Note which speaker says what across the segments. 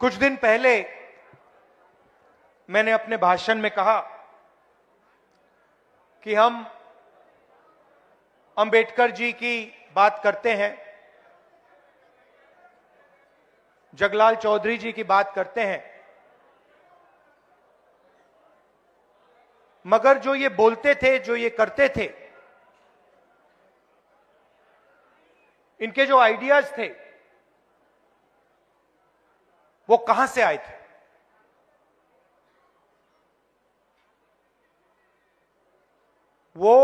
Speaker 1: कुछ दिन पहले मैंने अपने भाषण में कहा कि हम अंबेडकर जी की बात करते हैं, जगलाल चौधरी जी की बात करते हैं, मगर जो ये बोलते थे, जो ये करते थे, इनके जो आइडियाज थे वो कहां से आए थे? वो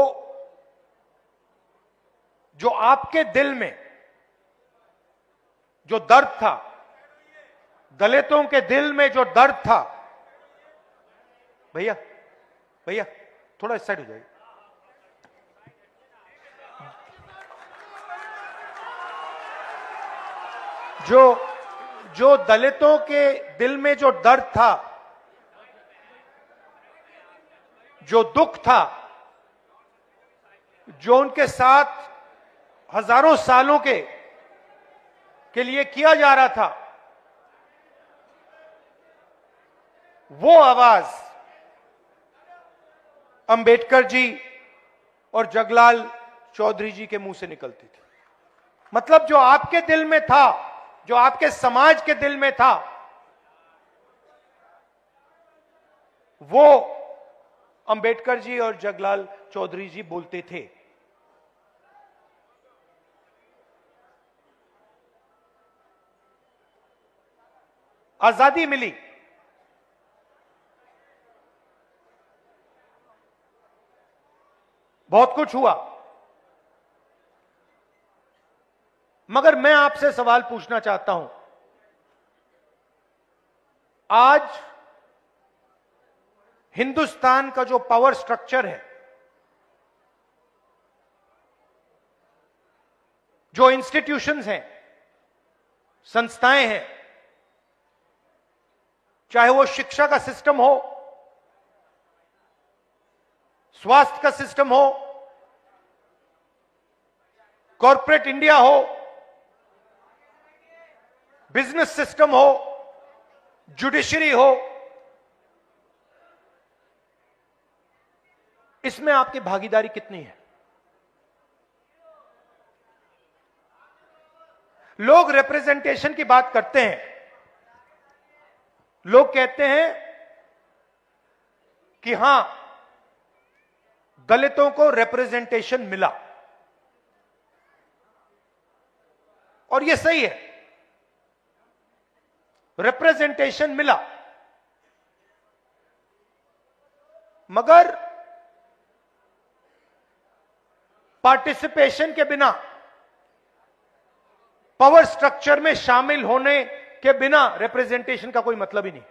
Speaker 1: जो आपके दिल में जो दर्द था, दलितों के दिल में जो दर्द था, भैया भैया थोड़ा इस साइड हो जाइए। जो दलितों के दिल में जो दर्द था, जो दुख था, जो उनके साथ हजारों सालों के लिए किया जा रहा था, वो आवाज अंबेडकर जी और जगलाल चौधरी जी के मुंह से निकलती थी। मतलब जो आपके दिल में था, जो आपके समाज के दिल में था, वो अंबेडकर जी और जगलाल चौधरी जी बोलते थे। आजादी मिली, बहुत कुछ हुआ, मगर मैं आपसे सवाल पूछना चाहता हूं, आज हिंदुस्तान का जो पावर स्ट्रक्चर है, जो इंस्टीट्यूशंस हैं, संस्थाएं हैं, चाहे वो शिक्षा का सिस्टम हो, स्वास्थ्य का सिस्टम हो, कॉर्पोरेट इंडिया हो, बिजनेस सिस्टम हो, जुडिशरी हो, इसमें आपकी भागीदारी कितनी है? लोग रिप्रेजेंटेशन की बात करते हैं, लोग कहते हैं कि हां, दलितों को रिप्रेजेंटेशन मिला, और यह सही है, रिप्रेजेंटेशन मिला, मगर पार्टिसिपेशन के बिना, पावर स्ट्रक्चर में शामिल होने के बिना रिप्रेजेंटेशन का कोई मतलब ही नहीं।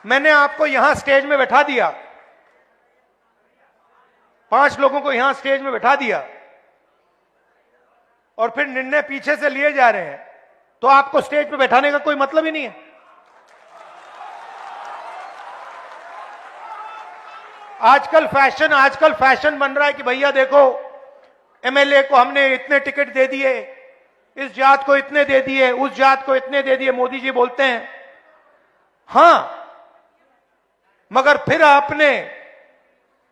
Speaker 1: मैंने आपको यहां स्टेज में बैठा दिया, 5 लोगों को यहां स्टेज में बैठा दिया, और फिर निर्णय पीछे से लिए जा रहे हैं, तो आपको स्टेज पे बैठाने का कोई मतलब ही नहीं है। आजकल फैशन बन रहा है कि भैया देखो, एमएलए को हमने इतने टिकट दे दिए, इस जात को इतने दे दिए, उस जात को इतने दे दिए। मोदी जी बोलते हैं हां, मगर फिर आपने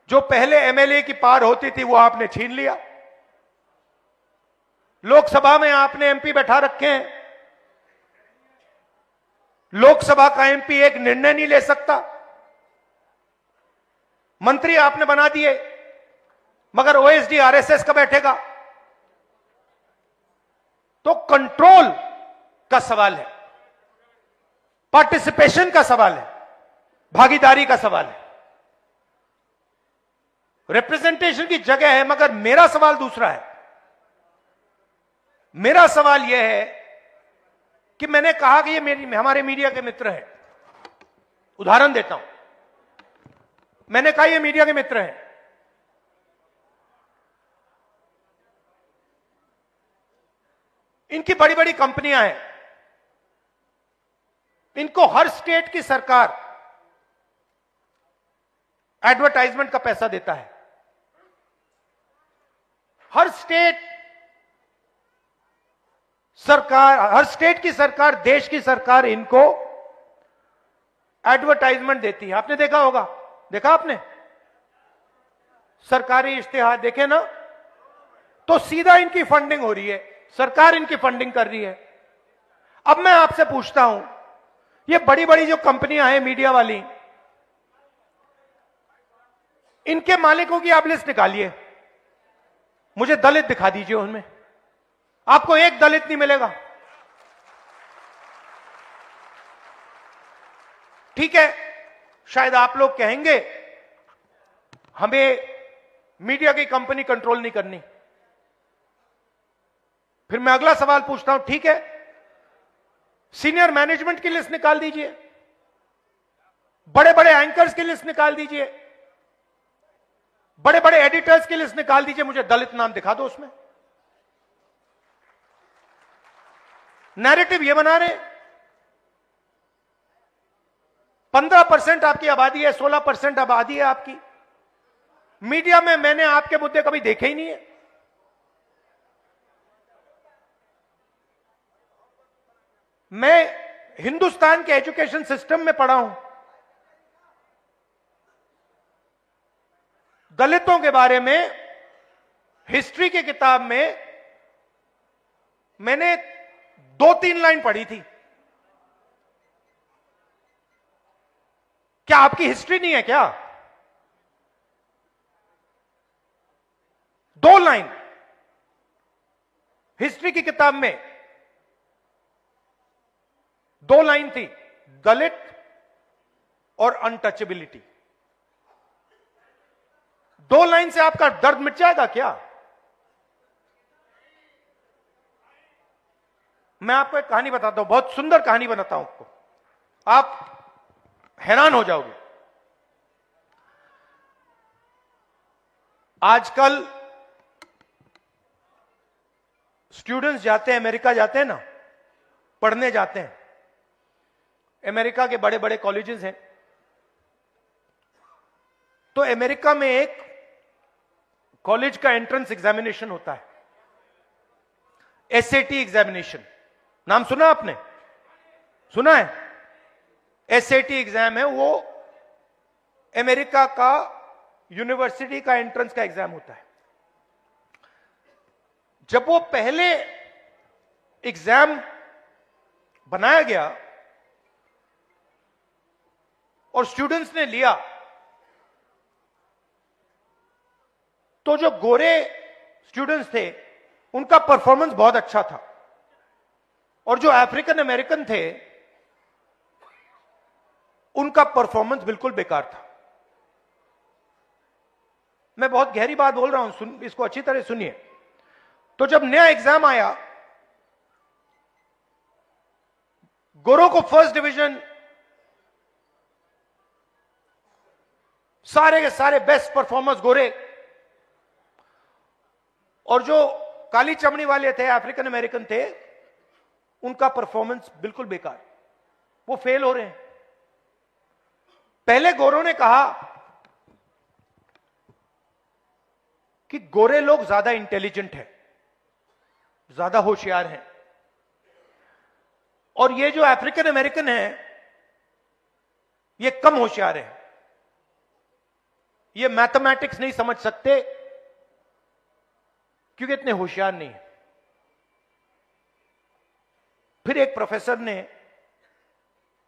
Speaker 1: जो पहले एमएलए की पार होती थी वो आपने छीन लिया। लोकसभा में आपने एमपी बैठा रखे हैं, लोकसभा का एमपी एक निर्णय नहीं ले सकता, मंत्री आपने बना दिए, मगर ओएसडी आरएसएस का बैठेगा। तो कंट्रोल का सवाल है, पार्टिसिपेशन का सवाल है, भागीदारी का सवाल है। रिप्रेजेंटेशन की जगह है, मगर मेरा सवाल दूसरा है। मेरा सवाल यह है कि मैंने कहा कि ये हमारे मीडिया के मित्र हैं, उदाहरण देता हूं, मैंने कहा ये मीडिया के मित्र हैं, इनकी बड़ी बड़ी कंपनियां हैं, इनको हर स्टेट की सरकार एडवर्टाइजमेंट का पैसा देता है। हर स्टेट सरकार, हर स्टेट की सरकार, देश की सरकार इनको एडवर्टाइजमेंट देती है। आपने देखा होगा, देखा आपने सरकारी इश्तिहार देखे ना, तो सीधा इनकी फंडिंग हो रही है, सरकार इनकी फंडिंग कर रही है। अब मैं आपसे पूछता हूं, ये बड़ी बड़ी जो कंपनियां हैं मीडिया वाली, इनके मालिकों की आप लिस्ट निकालिए, मुझे दलित दिखा दीजिए उनमें, आपको एक दलित नहीं मिलेगा। ठीक है, शायद आप लोग कहेंगे हमें मीडिया की कंपनी कंट्रोल नहीं करनी। फिर मैं अगला सवाल पूछता हूं, ठीक है, सीनियर मैनेजमेंट की लिस्ट निकाल दीजिए, बड़े बड़े एंकर्स की लिस्ट निकाल दीजिए, बड़े बड़े एडिटर्स की लिस्ट निकाल दीजिए, मुझे दलित नाम दिखा दो उसमें। नैरेटिव ये बना रहे, 15% आपकी आबादी है, 16% आबादी है आपकी, मीडिया में मैंने आपके मुद्दे कभी देखे ही नहीं है। मैं हिंदुस्तान के एजुकेशन सिस्टम में पढ़ा हूं, दलितों के बारे में हिस्ट्री की किताब में मैंने 2-3 लाइन पढ़ी थी। क्या आपकी हिस्ट्री नहीं है क्या? 2 लाइन हिस्ट्री की किताब में, 2 लाइन थी, दलित और अनटचेबिलिटी। 2 लाइन से आपका दर्द मिट जाएगा क्या? मैं आपको एक कहानी बताता हूं, बहुत सुंदर कहानी बताता हूं आपको, आप हैरान हो जाओगे। आजकल स्टूडेंट्स जाते हैं, अमेरिका जाते हैं ना, पढ़ने जाते हैं, अमेरिका के बड़े बड़े कॉलेजेस हैं, तो अमेरिका में एक कॉलेज का एंट्रेंस एग्जामिनेशन होता है, एसएटी एग्जामिनेशन। नाम सुना आपने? सुना है? एसएटी एग्जाम है, वो अमेरिका का यूनिवर्सिटी का एंट्रेंस का एग्जाम होता है। जब वो पहले एग्जाम बनाया गया और स्टूडेंट्स ने लिया, तो जो गोरे स्टूडेंट्स थे उनका परफॉर्मेंस बहुत अच्छा था, और जो अफ्रीकन अमेरिकन थे उनका परफॉर्मेंस बिल्कुल बेकार था। मैं बहुत गहरी बात बोल रहा हूं, इसको अच्छी तरह सुनिए। तो जब नया एग्जाम आया, गोरों को फर्स्ट डिवीजन, सारे के सारे बेस्ट परफॉर्मर्स गोरे, और जो काली चमड़ी वाले थे, अफ्रीकन अमेरिकन थे, उनका परफॉर्मेंस बिल्कुल बेकार, वो फेल हो रहे हैं। पहले गोरों ने कहा कि गोरे लोग ज्यादा इंटेलिजेंट हैं, ज्यादा होशियार हैं, और ये जो अफ्रीकन अमेरिकन हैं ये कम होशियार हैं, ये मैथमेटिक्स नहीं समझ सकते क्योंकि इतने होशियार नहीं है। फिर एक प्रोफेसर ने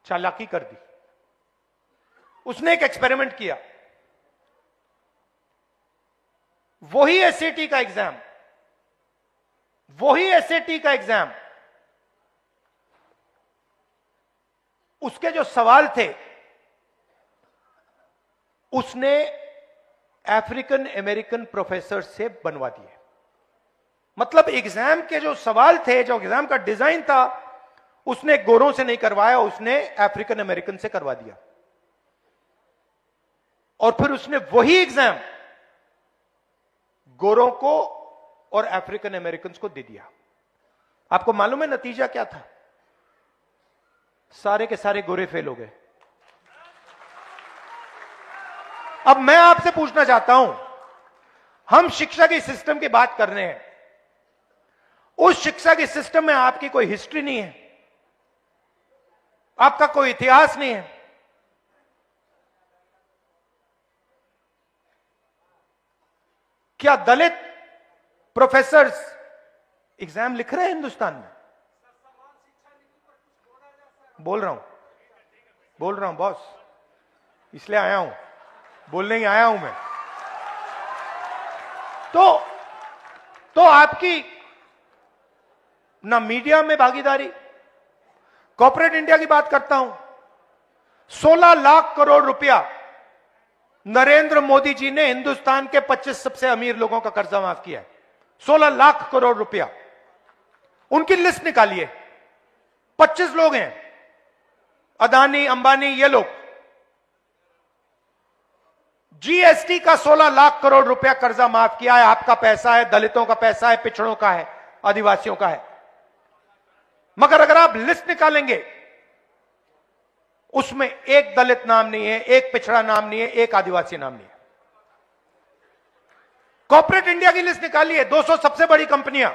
Speaker 1: चालाकी कर दी, उसने एक एक्सपेरिमेंट किया, वही एसएटी का एग्जाम, उसके जो सवाल थे उसने अफ्रीकन अमेरिकन प्रोफेसर से बनवा दिए। मतलब एग्जाम के जो सवाल थे, जो एग्जाम का डिजाइन था, उसने गोरों से नहीं करवाया, उसने अफ्रीकन अमेरिकन से करवा दिया। और फिर उसने वही एग्जाम गोरों को और अफ्रीकन अमेरिकन को दे दिया। आपको मालूम है नतीजा क्या था? सारे के सारे गोरे फेल हो गए। अब मैं आपसे पूछना चाहता हूं, हम शिक्षा के सिस्टम की बात कर रहे हैं, उस शिक्षा के सिस्टम में आपकी कोई हिस्ट्री नहीं है, आपका कोई इतिहास नहीं है। क्या दलित प्रोफेसर्स एग्जाम लिख रहे हैं हिंदुस्तान में? बोल रहा हूं बॉस, इसलिए आया हूं, बोलने ही आया हूं मैं। तो आपकी ना मीडिया में भागीदारी, कॉर्पोरेट इंडिया की बात करता हूं, 16 लाख करोड़ रुपया नरेंद्र मोदी जी ने हिंदुस्तान के 25 सबसे अमीर लोगों का कर्जा माफ किया है। 16 लाख करोड़ रुपया, उनकी लिस्ट निकालिए। 25 लोग हैं, अदानी, अंबानी, ये लोग। जीएसटी का 16 लाख करोड़ रुपया कर्जा माफ किया है। आपका पैसा है, दलितों का पैसा है, पिछड़ों का है, आदिवासियों का है। मगर अगर आप लिस्ट निकालेंगे, उसमें एक दलित नाम नहीं है, एक पिछड़ा नाम नहीं है, एक आदिवासी नाम नहीं है। कॉर्पोरेट इंडिया की लिस्ट निकालिए, 200 सबसे बड़ी कंपनियां,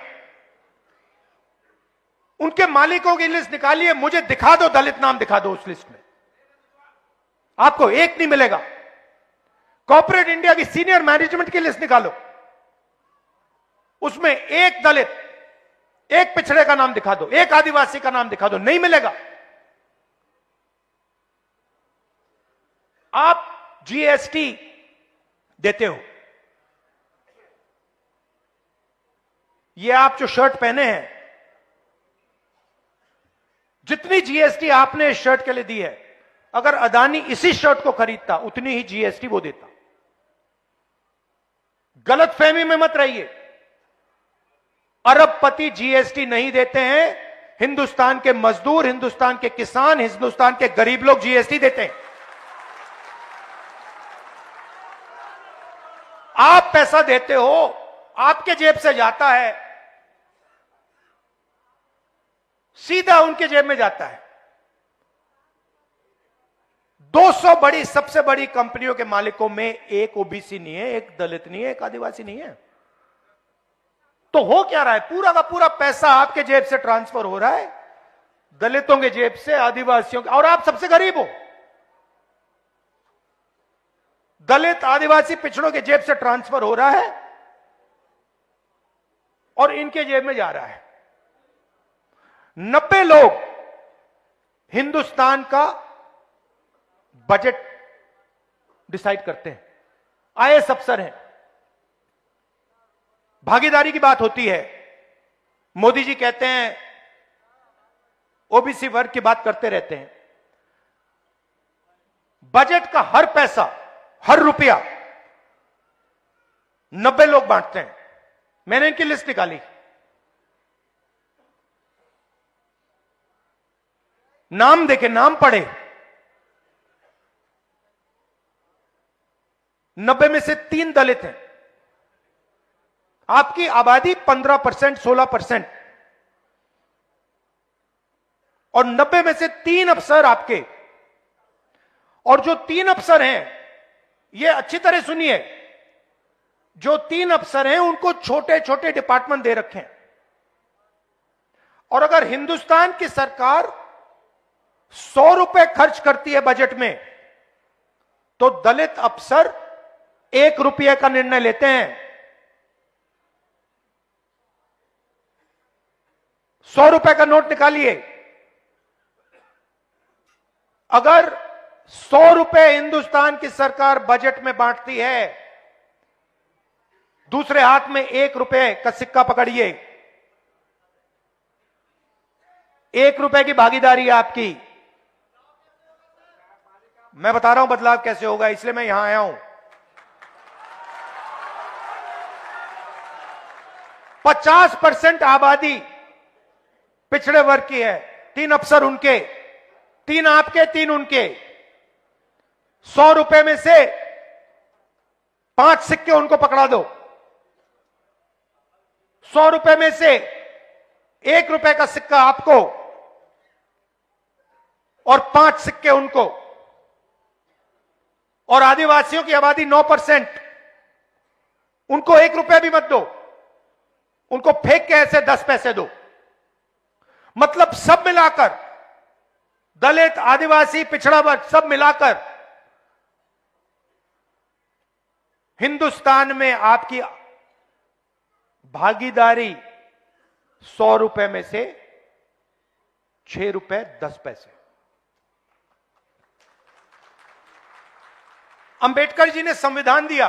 Speaker 1: उनके मालिकों की लिस्ट निकालिए, मुझे दिखा दो, दलित नाम दिखा दो उस लिस्ट में, आपको एक नहीं मिलेगा। कॉर्पोरेट इंडिया की सीनियर मैनेजमेंट की लिस्ट निकालो, उसमें एक दलित, एक पिछड़े का नाम दिखा दो, एक आदिवासी का नाम दिखा दो, नहीं मिलेगा। आप जीएसटी देते हो, ये आप जो शर्ट पहने हैं, जितनी जीएसटी आपने इस शर्ट के लिए दी है, अगर अदानी इसी शर्ट को खरीदता उतनी ही जीएसटी वो देता। गलतफहमी में मत रहिए, अरबपति जीएसटी नहीं देते हैं, हिंदुस्तान के मजदूर, हिंदुस्तान के किसान, हिंदुस्तान के गरीब लोग जीएसटी देते हैं। आप पैसा देते हो, आपके जेब से जाता है, सीधा उनके जेब में जाता है। 200 बड़ी, सबसे बड़ी कंपनियों के मालिकों में एक ओबीसी नहीं है, एक दलित नहीं है, एक आदिवासी नहीं है। तो हो क्या रहा है? पूरा का पूरा पैसा आपके जेब से ट्रांसफर हो रहा है, दलितों के जेब से, आदिवासियों के, और आप सबसे गरीब हो। दलित, आदिवासी, पिछड़ों के जेब से ट्रांसफर हो रहा है और इनके जेब में जा रहा है। 90 लोग हिंदुस्तान का बजट डिसाइड करते हैं, आईएएस अफसर हैं। भागीदारी की बात होती है, मोदी जी कहते हैं ओबीसी वर्ग की बात करते रहते हैं। बजट का हर पैसा, हर रुपया 90 लोग बांटते हैं। मैंने इनकी लिस्ट निकाली, नाम देखे, नाम पढ़े। 90 में से 3 दलित हैं। आपकी आबादी 15%, 16%, और 90 में से 3 अफसर आपके। और जो 3 अफसर हैं, ये अच्छी तरह सुनिए, जो 3 अफसर हैं उनको छोटे छोटे डिपार्टमेंट दे रखे हैं। और अगर हिंदुस्तान की सरकार 100 रुपए खर्च करती है बजट में, तो दलित अफसर 1 रुपये का निर्णय लेते हैं। 100 रुपए का नोट निकालिए, अगर 100 रुपए हिंदुस्तान की सरकार बजट में बांटती है, दूसरे हाथ में 1 रुपए का सिक्का पकड़िए, 1 रुपए की भागीदारी है आपकी। मैं बता रहा हूं बदलाव कैसे होगा, इसलिए मैं यहां आया हूं। 50% आबादी पिछड़े वर्ग की है, 3 अफसर उनके, 3 आपके, 3 उनके। 100 रुपए में से 5 सिक्के उनको पकड़ा दो। 100 रुपए में से 1 रुपए का सिक्का आपको और 5 सिक्के उनको। और आदिवासियों की आबादी 9%, उनको 1 रुपया भी मत दो, उनको फेंक के ऐसे 10 पैसे दो। मतलब सब मिलाकर, दलित, आदिवासी, पिछड़ा वर्ग सब मिलाकर हिंदुस्तान में आपकी भागीदारी 100 रुपए में से 6 रुपए 10 पैसे। अंबेडकर जी ने संविधान दिया,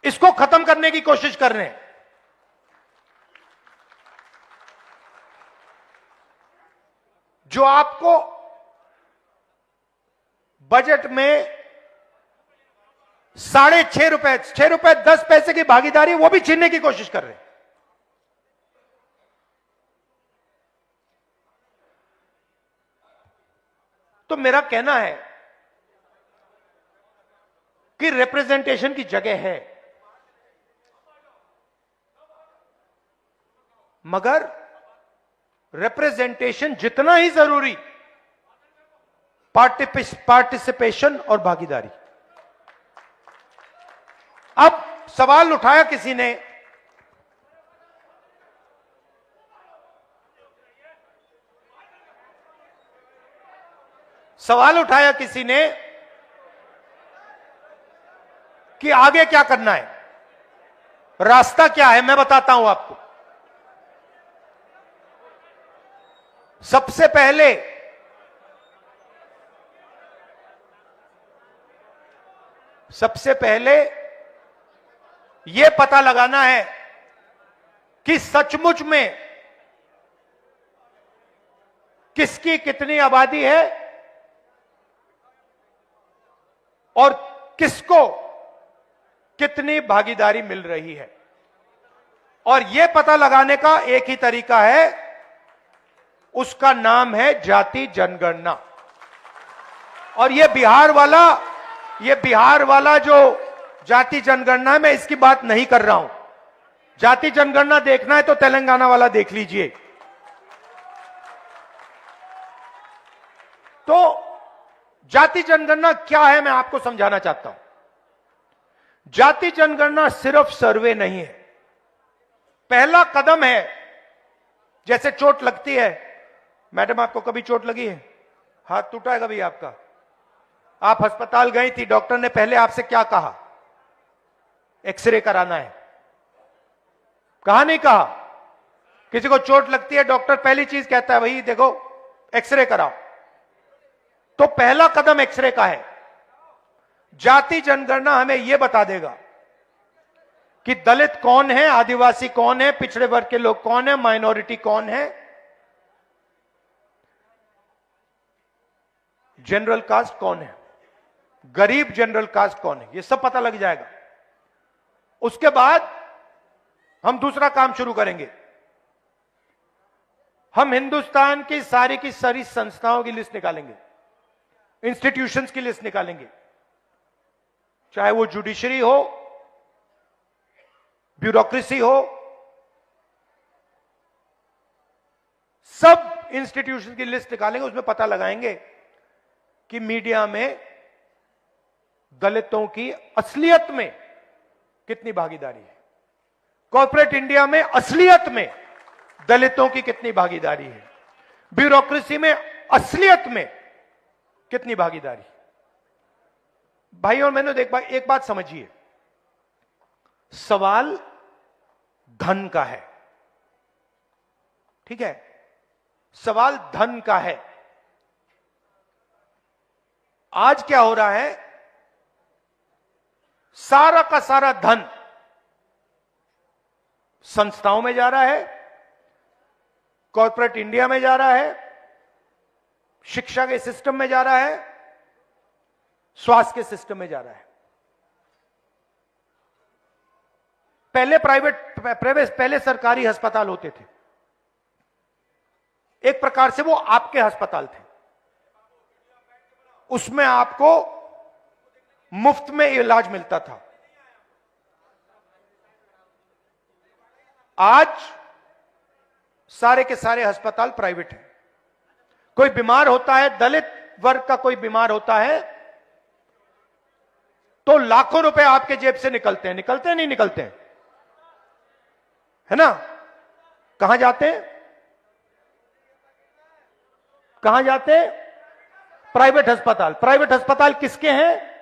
Speaker 1: इसको खत्म करने की कोशिश कर रहे हैं। जो आपको बजट में 6.5 रुपए 10 पैसे की भागीदारी, वो भी छीनने की कोशिश कर रहे हैं। तो मेरा कहना है कि रिप्रेजेंटेशन की जगह है, मगर रिप्रेजेंटेशन जितना ही जरूरी, पार्टिसिपेशन और भागीदारी। अब सवाल उठाया किसी ने, कि आगे क्या करना है, रास्ता क्या है। मैं बताता हूं आपको। सबसे पहले यह पता लगाना है कि सचमुच में किसकी कितनी आबादी है और किसको कितनी भागीदारी मिल रही है। और यह पता लगाने का एक ही तरीका है, उसका नाम है जाति जनगणना। और यह बिहार वाला जो जाति जनगणना है, मैं इसकी बात नहीं कर रहा हूं। जाति जनगणना देखना है तो तेलंगाना वाला देख लीजिए। तो जाति जनगणना क्या है, मैं आपको समझाना चाहता हूं। जाति जनगणना सिर्फ सर्वे नहीं है, पहला कदम है। जैसे चोट लगती है, मैडम आपको कभी चोट लगी है, हाथ टूटा है कभी आपका, आप अस्पताल गई थी, डॉक्टर ने पहले आपसे क्या कहा, एक्सरे कराना है, कहा नहीं कहा? किसी को चोट लगती है, डॉक्टर पहली चीज कहता है भाई देखो एक्सरे कराओ। तो पहला कदम एक्सरे का है। जाति जनगणना हमें यह बता देगा कि दलित कौन है, आदिवासी कौन है, पिछड़े वर्ग के लोग कौन है, माइनॉरिटी कौन है, जनरल कास्ट कौन है, गरीब जनरल कास्ट कौन है, यह सब पता लग जाएगा। उसके बाद हम दूसरा काम शुरू करेंगे। हम हिंदुस्तान की सारी संस्थाओं की लिस्ट निकालेंगे, इंस्टीट्यूशंस की लिस्ट निकालेंगे, चाहे वो जुडिशरी हो, ब्यूरोक्रेसी हो, सब इंस्टीट्यूशन की लिस्ट निकालेंगे। उसमें पता लगाएंगे कि मीडिया में दलितों की असलियत में कितनी भागीदारी है, कॉर्पोरेट इंडिया में असलियत में दलितों की कितनी भागीदारी है, ब्यूरोक्रेसी में असलियत में कितनी भागीदारी। भाई और मैंने एक बात समझिए, सवाल धन का है, ठीक है, सवाल धन का है। आज क्या हो रहा है, सारा का सारा धन संस्थाओं में जा रहा है, कॉर्पोरेट इंडिया में जा रहा है, शिक्षा के सिस्टम में जा रहा है, स्वास्थ्य के सिस्टम में जा रहा है। पहले सरकारी अस्पताल होते थे, एक प्रकार से वो आपके अस्पताल थे, उसमें आपको मुफ्त में इलाज मिलता था। आज सारे के सारे अस्पताल प्राइवेट हैं। कोई बीमार होता है, दलित वर्ग का कोई बीमार होता है तो लाखों रुपए आपके जेब से निकलते हैं, निकलते हैं नहीं निकलते हैं, है ना? कहां जाते हैं? कहां जाते हैं? प्राइवेट अस्पताल। प्राइवेट अस्पताल किसके हैं?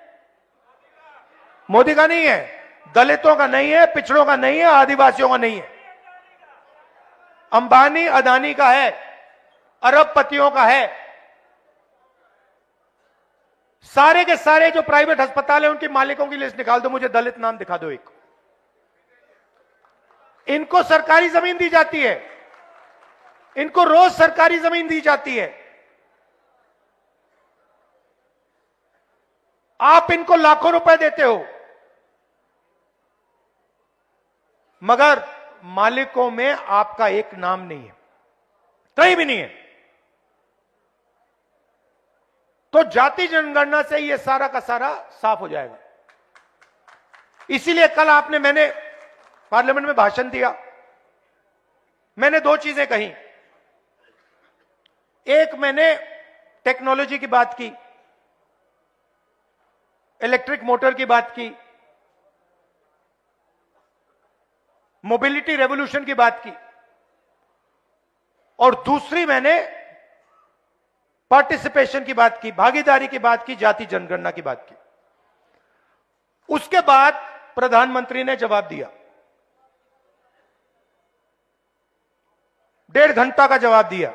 Speaker 1: मोदी का नहीं है, दलितों का नहीं है, पिछड़ों का नहीं है, आदिवासियों का नहीं है, अंबानी अदानी का है, अरबपतियों का है। सारे के सारे जो प्राइवेट अस्पताल है उनके मालिकों की लिस्ट निकाल दो, मुझे दलित नाम दिखा दो एक। इनको सरकारी जमीन दी जाती है, इनको रोज सरकारी जमीन दी जाती है, आप इनको लाखों रुपए देते हो, मगर मालिकों में आपका एक नाम नहीं है, कहीं भी नहीं है। तो जाति जनगणना से यह सारा का सारा साफ हो जाएगा। इसीलिए कल मैंने पार्लियामेंट में भाषण दिया, मैंने दो चीजें कही। एक, मैंने टेक्नोलॉजी की बात की, इलेक्ट्रिक मोटर की बात की, मोबिलिटी रेवोल्यूशन की बात की, और दूसरी मैंने पार्टिसिपेशन की बात की, भागीदारी की बात की, जाति जनगणना की बात की। उसके बाद प्रधानमंत्री ने जवाब दिया, 1.5 घंटा का जवाब दिया।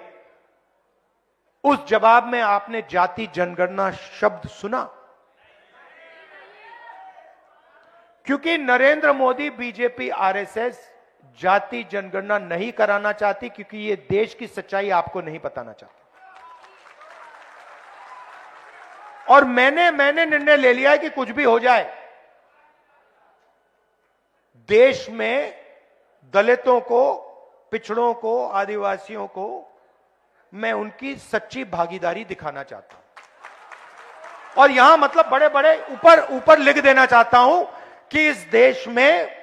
Speaker 1: उस जवाब में आपने जाति जनगणना शब्द सुना? क्योंकि नरेंद्र मोदी, बीजेपी, आरएसएस जाति जनगणना नहीं कराना चाहती, क्योंकि ये देश की सच्चाई आपको नहीं बताना चाहती। और मैंने निर्णय ले लिया है कि कुछ भी हो जाए, देश में दलितों को, पिछड़ों को, आदिवासियों को मैं उनकी सच्ची भागीदारी दिखाना चाहता हूं। और यहां मतलब बड़े बड़े ऊपर लिख देना चाहता हूं कि इस देश में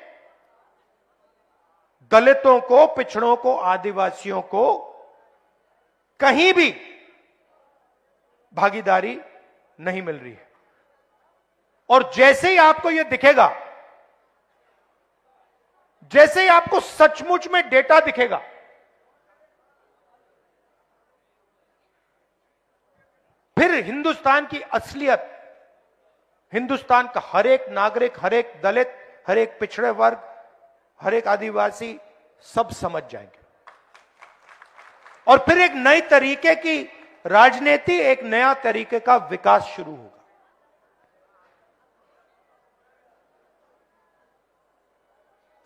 Speaker 1: दलितों को, पिछड़ों को, आदिवासियों को कहीं भी भागीदारी नहीं मिल रही है। और जैसे ही आपको यह दिखेगा, जैसे ही आपको सचमुच में डेटा दिखेगा, फिर हिंदुस्तान की असलियत, हिंदुस्तान का हर एक नागरिक, हर एक दलित, हर एक पिछड़े वर्ग, हर एक आदिवासी सब समझ जाएंगे। और फिर एक नई तरीके की राजनीति, एक नया तरीके का विकास शुरू होगा।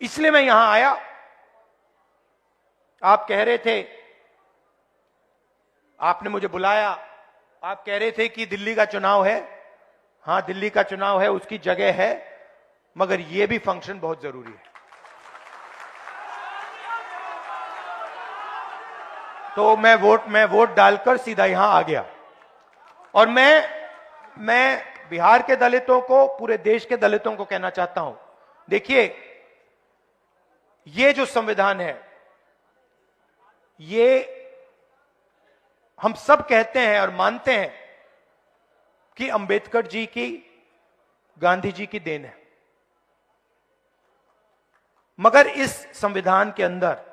Speaker 1: इसलिए मैं यहां आया। आप कह रहे थे, आपने मुझे बुलाया, आप कह रहे थे कि दिल्ली का चुनाव है। हां, दिल्ली का चुनाव है, उसकी जगह है, मगर यह भी फंक्शन बहुत जरूरी है। तो मैं वोट डालकर सीधा यहां आ गया। और मैं बिहार के दलितों को, पूरे देश के दलितों को कहना चाहता हूं, देखिए, ये जो संविधान है, ये हम सब कहते हैं और मानते हैं कि अंबेडकर जी की, गांधी जी की देन है। मगर इस संविधान के अंदर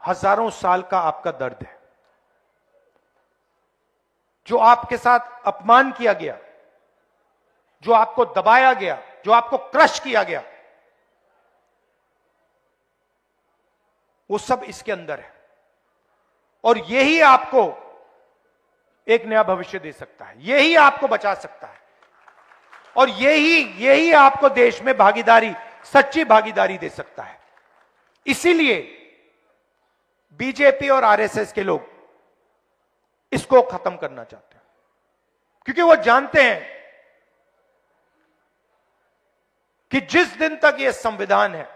Speaker 1: हजारों साल का आपका दर्द है। जो आपके साथ अपमान किया गया, जो आपको दबाया गया, जो आपको क्रश किया गया, वो सब इसके अंदर है। और यही आपको एक नया भविष्य दे सकता है, यही आपको बचा सकता है, और यही आपको देश में भागीदारी, सच्ची भागीदारी दे सकता है। इसीलिए बीजेपी और आरएसएस के लोग इसको खत्म करना चाहते हैं, क्योंकि वो जानते हैं कि जिस दिन तक यह संविधान है,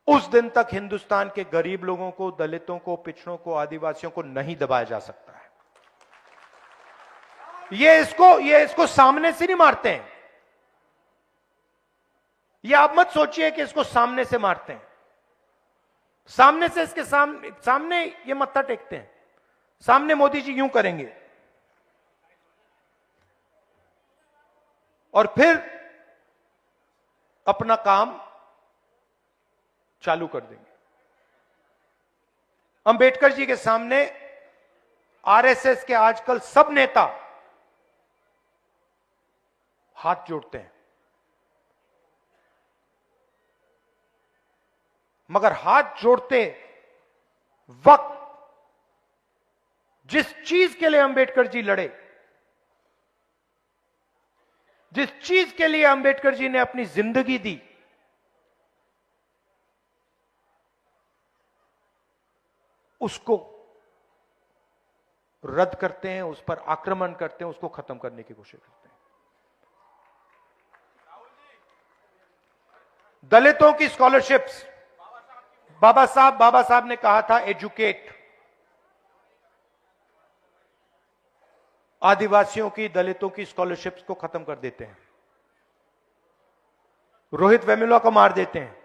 Speaker 1: उस दिन तक हिंदुस्तान के गरीब लोगों को, दलितों को, पिछड़ों को, आदिवासियों को नहीं दबाया जा सकता है। ये इसको सामने से नहीं मारते हैं। ये आप मत सोचिए कि इसको सामने से मारते हैं। सामने से इसके सामने ये मत्था टेकते हैं। सामने मोदी जी यूं करेंगे, और फिर अपना काम चालू कर देंगे। अंबेडकर जी के सामने आरएसएस के आजकल सब नेता हाथ जोड़ते हैं, मगर हाथ जोड़ते वक्त जिस चीज के लिए अंबेडकर जी लड़े, जिस चीज के लिए अंबेडकर जी ने अपनी जिंदगी दी, उसको रद्द करते हैं, उस पर आक्रमण करते हैं, उसको खत्म करने की कोशिश करते हैं। दलितों की स्कॉलरशिप्स, बाबा साहब ने कहा था एजुकेट। आदिवासियों की, दलितों की स्कॉलरशिप्स को खत्म कर देते हैं, रोहित वेमुला को मार देते हैं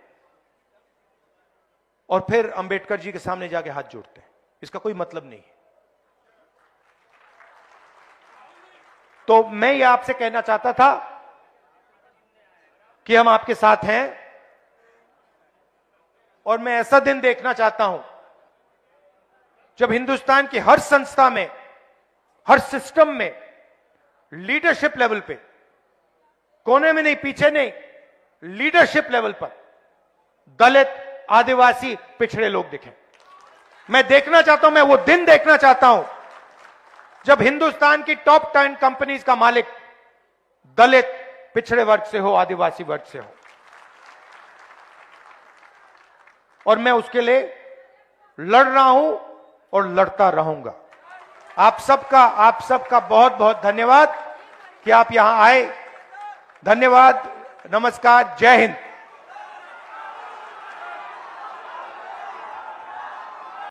Speaker 1: और फिर अंबेडकर जी के सामने जाके हाथ जोड़ते हैं। इसका कोई मतलब नहीं है। तो मैं ये आपसे कहना चाहता था कि हम आपके साथ हैं और मैं ऐसा दिन देखना चाहता हूं जब हिंदुस्तान की हर संस्था में, हर सिस्टम में, लीडरशिप लेवल पे, कोने में नहीं, पीछे नहीं, लीडरशिप लेवल पर दलित, आदिवासी, पिछड़े लोग दिखें। मैं देखना चाहता हूं, मैं वो दिन देखना चाहता हूं जब हिंदुस्तान की टॉप 10 कंपनीज का मालिक दलित, पिछड़े वर्ग से हो, आदिवासी वर्ग से हो। और मैं उसके लिए लड़ रहा हूं और लड़ता रहूंगा। आप सबका बहुत बहुत धन्यवाद कि आप यहां आए। धन्यवाद, नमस्कार, जय हिंद।